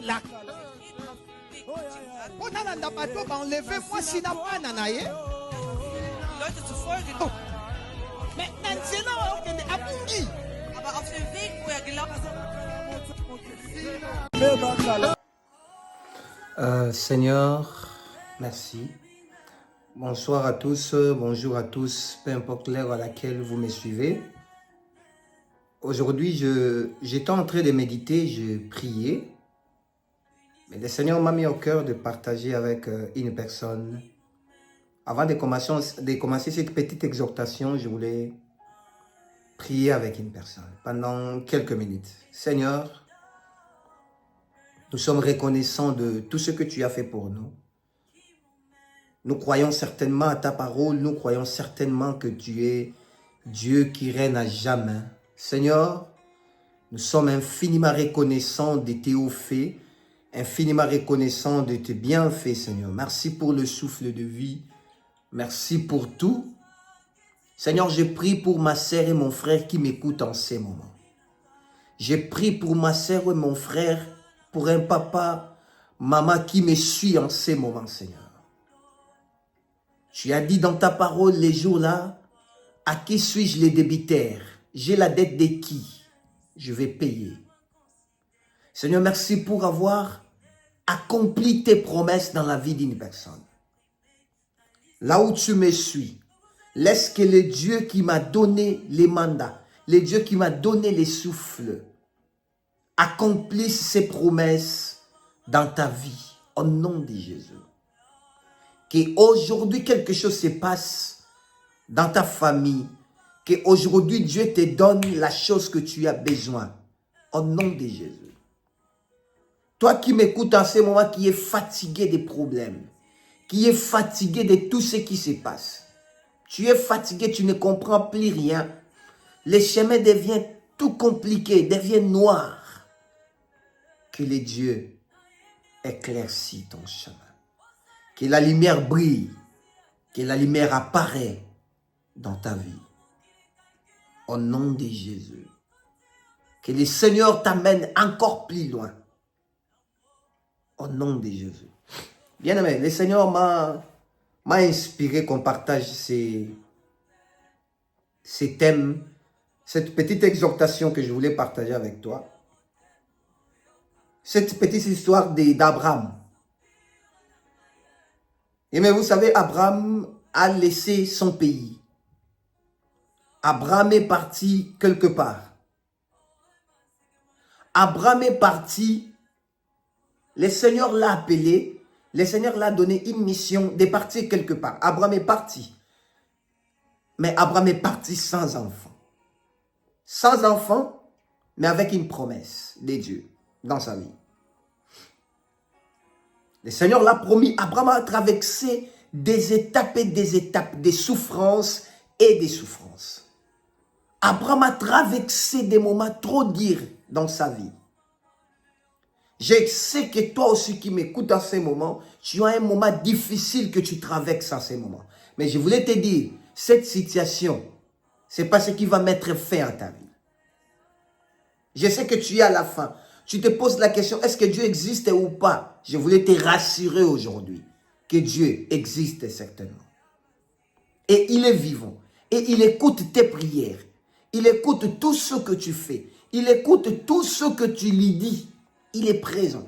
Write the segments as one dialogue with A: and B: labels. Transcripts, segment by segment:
A: la enlevez-moi si n'a pas nanaye.
B: Leute zu folgen.
A: Mais Nansena Abungi.
B: Aber auf dem Weg, wo er gelaufen ist.
C: Seigneur, merci. Bonsoir à tous, bonjour à tous, peu importe l'heure à laquelle vous me suivez. Aujourd'hui, j'étais en train de méditer, je priais. Mais le Seigneur m'a mis au cœur de partager avec une personne. Avant de commencer cette petite exhortation, je voulais prier avec une personne pendant quelques minutes. Seigneur, nous sommes reconnaissants de tout ce que tu as fait pour nous. Nous croyons certainement à ta parole, nous croyons certainement que tu es Dieu qui règne à jamais. Seigneur, nous sommes infiniment reconnaissants de tes hauts faits, infiniment reconnaissants de tes bienfaits, Seigneur. Merci pour le souffle de vie. Merci pour tout. Seigneur, je prie pour ma sœur et mon frère qui m'écoutent en ces moments. Je prie pour ma sœur et mon frère, pour un papa, maman qui me suit en ces moments, Seigneur. Tu as dit dans ta parole les jours-là, à qui suis-je les débitaires? J'ai la dette de qui? Je vais payer. Seigneur, merci pour avoir accompli tes promesses dans la vie d'une personne. Là où tu me suis, laisse que le Dieu qui m'a donné les mandats, le Dieu qui m'a donné les souffles, accomplisse ses promesses dans ta vie, au nom de Jésus. Qu'aujourd'hui quelque chose se passe dans ta famille, qu'aujourd'hui Dieu te donne la chose que tu as besoin, au nom de Jésus. Toi qui m'écoutes en ce moment, qui es fatigué des problèmes, qui est fatigué de tout ce qui se passe. Tu es fatigué, tu ne comprends plus rien. Les chemins deviennent tout compliqués, deviennent noirs. Que le Dieu éclaircit ton chemin. Que la lumière brille, que la lumière apparaît dans ta vie. Au nom de Jésus. Que le Seigneur t'amène encore plus loin. Au nom de Jésus. Bien aimé, le Seigneur m'a inspiré qu'on partage ces thèmes, cette petite exhortation que je voulais partager avec toi. Cette petite histoire d'Abraham. Et mais vous savez, Abraham a laissé son pays. Abraham est parti quelque part. Abraham est parti. Le Seigneur l'a appelé. Le Seigneur l'a donné une mission de partir quelque part. Abraham est parti. Mais Abraham est parti sans enfant. Sans enfant, mais avec une promesse de Dieu dans sa vie. Le Seigneur l'a promis. Abraham a traversé des étapes, des souffrances et des souffrances. Abraham a traversé des moments trop durs dans sa vie. Je sais que toi aussi qui m'écoutes en ce moment, tu as un moment difficile que tu traverses en ce moment. Mais je voulais te dire, cette situation, ce n'est pas ce qui va mettre fin à ta vie. Je sais que tu es à la fin. Tu te poses la question, est-ce que Dieu existe ou pas? Je voulais te rassurer aujourd'hui que Dieu existe certainement. Et il est vivant. Et il écoute tes prières. Il écoute tout ce que tu fais. Il écoute tout ce que tu lui dis. Il est présent.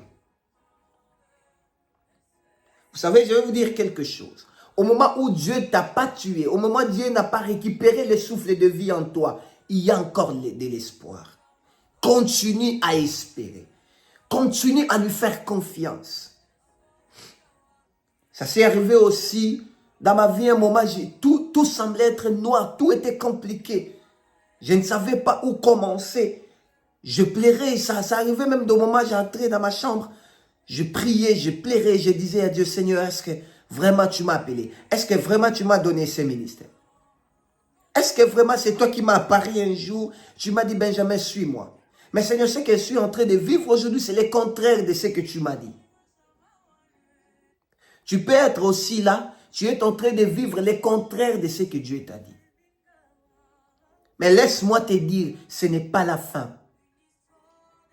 C: Vous savez, je vais vous dire quelque chose. Au moment où Dieu ne t'a pas tué, au moment où Dieu n'a pas récupéré le souffle de vie en toi, il y a encore de l'espoir. Continue à espérer. Continue à lui faire confiance. Ça s'est arrivé aussi dans ma vie, un moment, tout semblait être noir, tout était compliqué. Je ne savais pas où commencer. Je pleurais, ça arrivait même au moment où j'entrais dans ma chambre. Je priais, je pleurais, je disais à Dieu, Seigneur, est-ce que vraiment tu m'as appelé? Est-ce que vraiment tu m'as donné ce ministère? Est-ce que vraiment c'est toi qui m'as apparu un jour? Tu m'as dit, Benjamin, suis-moi. Mais Seigneur, ce que je suis en train de vivre aujourd'hui, c'est le contraire de ce que tu m'as dit. Tu peux être aussi là, tu es en train de vivre le contraire de ce que Dieu t'a dit. Mais laisse-moi te dire, ce n'est pas la fin.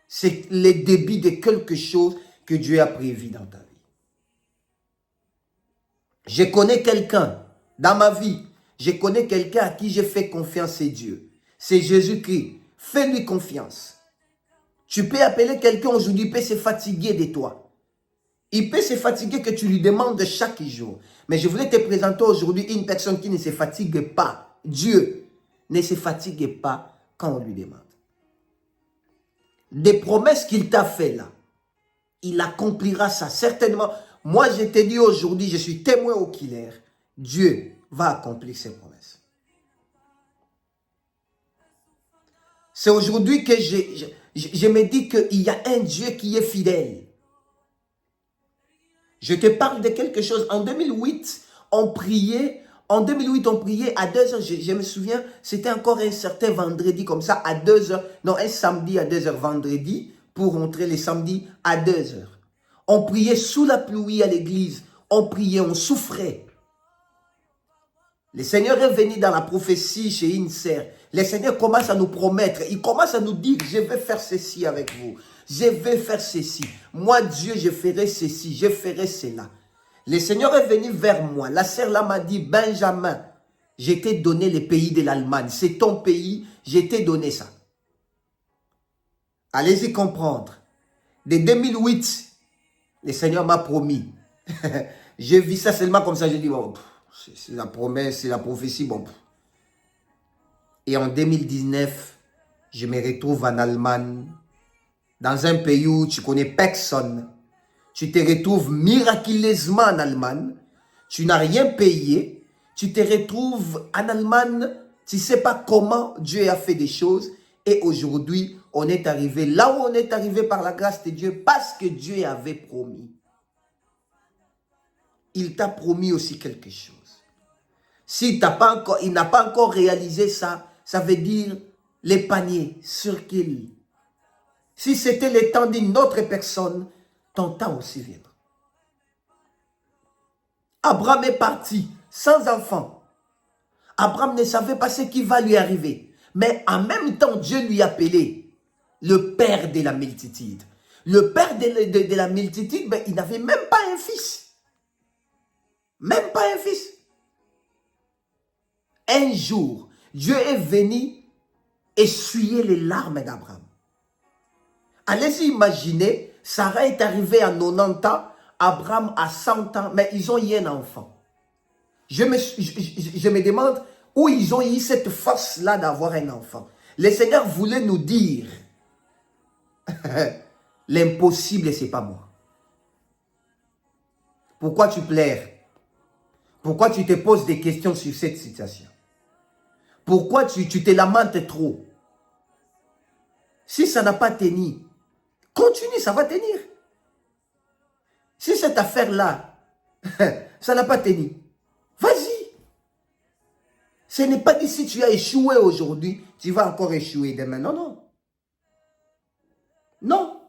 C: C'est le début de quelque chose que Dieu a prévu dans ta vie. Je connais quelqu'un dans ma vie. Je connais quelqu'un à qui j'ai fait confiance, c'est Dieu. C'est Jésus-Christ. Fais-lui confiance. Tu peux appeler quelqu'un aujourd'hui, il peut se fatiguer de toi. Il peut se fatiguer que tu lui demandes chaque jour. Mais je voulais te présenter aujourd'hui une personne qui ne se fatigue pas. Dieu ne se fatigue pas quand on lui demande. Des promesses qu'il t'a fait là, il accomplira ça certainement. Moi, je te dis aujourd'hui, je suis témoin oculaire. Dieu va accomplir ses promesses. C'est aujourd'hui que je me dis qu'il y a un Dieu qui est fidèle. Je te parle de quelque chose. En 2008, on priait. En 2008, on priait à 2h. Je me souviens, c'était encore un certain vendredi comme ça, à 2h. Non, un samedi à 2h, vendredi, pour rentrer les samedis à 2h. On priait sous la pluie à l'église. On priait, on souffrait. Le Seigneur est venu dans la prophétie chez une sœur. Le Seigneur commence à nous promettre. Il commence à nous dire, je vais faire ceci avec vous. Je vais faire ceci. Moi, Dieu, je ferai ceci. Je ferai cela. Le Seigneur est venu vers moi. La sœur là m'a dit, Benjamin, je t'ai donné le pays de l'Allemagne. C'est ton pays. Je t'ai donné ça. Allez-y comprendre. De 2008, le Seigneur m'a promis. J'ai vu ça seulement comme ça. J'ai dit, bon, c'est la promesse, c'est la prophétie. Bon. Et en 2019, je me retrouve en Allemagne, dans un pays où tu connais personne. Tu te retrouves miraculeusement en Allemagne. Tu n'as rien payé. Tu te retrouves en Allemagne. Tu ne sais pas comment Dieu a fait des choses. Et aujourd'hui, on est arrivé là où on est arrivé par la grâce de Dieu parce que Dieu avait promis. Il t'a promis aussi quelque chose. S'il n'a pas encore réalisé ça, ça veut dire les paniers sur qu'il. Si c'était le temps d'une autre personne, ton temps aussi viendra. Abraham est parti sans enfant. Abraham ne savait pas ce qui va lui arriver. Mais en même temps, Dieu lui appelait le père de la multitude. Le père de la multitude, ben, il n'avait même pas un fils. Même pas un fils. Un jour, Dieu est venu essuyer les larmes d'Abraham. Allez-y imaginer, Sarah est arrivée à 90 ans, Abraham à 100 ans, mais ils ont eu un enfant. Je me demande où ils ont eu cette force-là d'avoir un enfant. Le Seigneur voulait nous dire, l'impossible, ce n'est pas moi. Pourquoi tu pleures? Pourquoi tu te poses des questions sur cette situation? Pourquoi tu te lamentes trop? Si ça n'a pas tenu, continue, ça va tenir. Si cette affaire-là, ça n'a pas tenu, vas-y. Ce n'est pas que si tu as échoué aujourd'hui, tu vas encore échouer demain. Non, non. Non.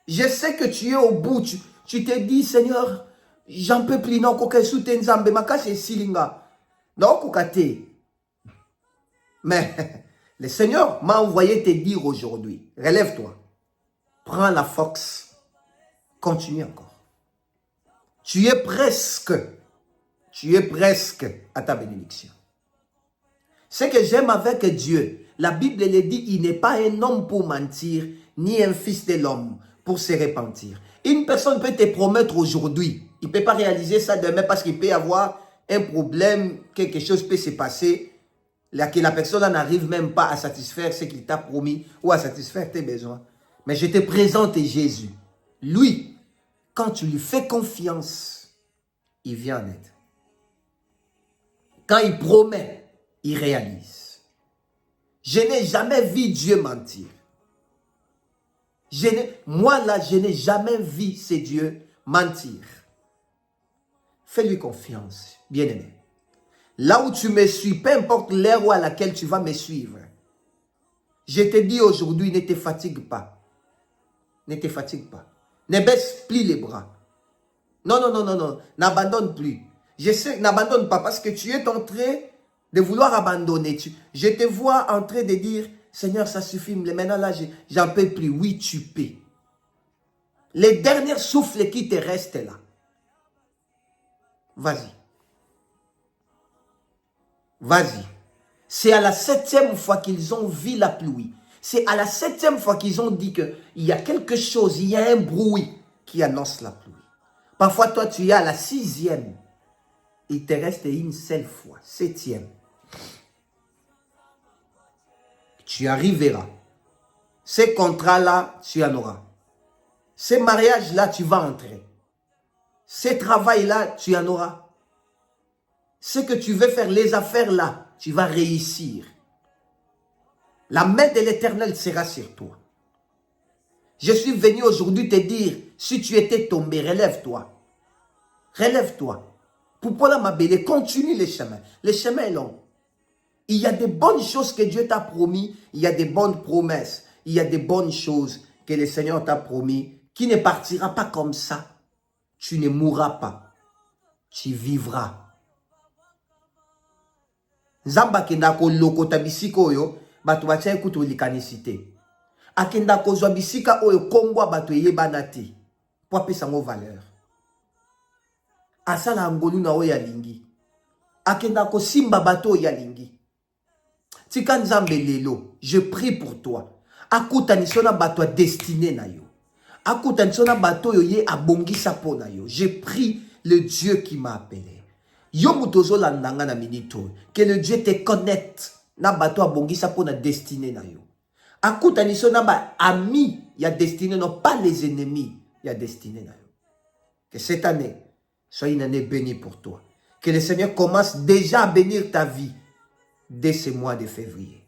C: Je sais que tu es au bout. Tu te dis, Seigneur, j'en peux plus. Non, non, kokate. Mais le Seigneur m'a envoyé te dire aujourd'hui, relève-toi. Prends la force. Continue encore. Tu es presque à ta bénédiction. Ce que j'aime avec Dieu, la Bible le dit, il n'est pas un homme pour mentir, ni un fils de l'homme pour se repentir. Une personne peut te promettre aujourd'hui, il ne peut pas réaliser ça demain parce qu'il peut y avoir un problème, quelque chose peut se passer, que la personne n'arrive même pas à satisfaire ce qu'il t'a promis ou à satisfaire tes besoins. Mais je te présente Jésus. Lui, quand tu lui fais confiance, il vient en aide. Quand il promet, il réalise. Je n'ai jamais vu Dieu mentir. Moi là, je n'ai jamais vu ce Dieu mentir. Fais-lui confiance, bien-aimé. Là où tu me suis, peu importe l'heure à laquelle tu vas me suivre, je te dis aujourd'hui, ne te fatigue pas. Ne te fatigue pas. Ne baisse plus les bras. Non, non, non, non, non. N'abandonne plus. Je sais, n'abandonne pas parce que tu es en train de vouloir abandonner. Je te vois en train de dire, Seigneur, ça suffit. Maintenant là, j'en peux plus. Oui, tu peux. Les derniers souffles qui te restent là. Vas-y. Vas-y. C'est à la 7e fois qu'ils ont vu la pluie. C'est à la 7e fois qu'ils ont dit qu'il y a quelque chose, il y a un bruit qui annonce la pluie. Parfois, toi, tu es à la 6e. Il te reste une seule fois, 7e. Tu arriveras. Ces contrats-là, tu en auras. Ces mariages-là, tu vas entrer. Ces travails-là, tu en auras. Ce que tu veux faire, les affaires-là, tu vas réussir. La main de l'Éternel sera sur toi. Je suis venu aujourd'hui te dire, si tu étais tombé, relève-toi. Relève-toi. Pourquoi ma belle, continue le chemin. Le chemin est long. Il y a des bonnes choses que Dieu t'a promis. Il y a des bonnes promesses. Il y a des bonnes choses que le Seigneur t'a promis. Qui ne partira pas comme ça. Tu ne mourras pas. Tu vivras. Nzamba kenda ko lokota bisika oyo bato batia ekuto likanisite. Akenda ko zwa bisika oyo kongwa bato yebana te. Po apesa ngo valeur. Asala ngolu na oyo yalingi. Akenda ko simba bato oyo yalingi. Tika nzambe lelo, je prie pour toi. Akuta nisona bato destiné na yo. Akuta nisona bato yo ye abongisa po na yo. Je prie le Dieu qui m'a appelé. Yo mutozo la nanga na minito. Que le Dieu te connecte. Na bato abongisa po na destiné na yo. Akuta nisona ba ami ya destiné, non pas les ennemis ya destiné na yo. Que cette année soit une année bénie pour toi. Que le Seigneur commence déjà à bénir ta vie dès ce mois de février.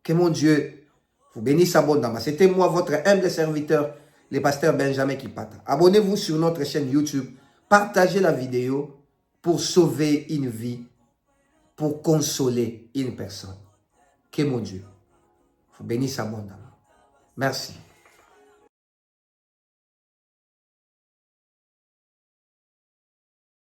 C: Que mon Dieu vous bénisse abondamment. C'était moi, votre humble serviteur, le pasteur Benjamin Kipata. Abonnez-vous sur notre chaîne YouTube. Partagez la vidéo pour sauver une vie, pour consoler une personne. Que mon Dieu vous bénisse abondamment. Merci.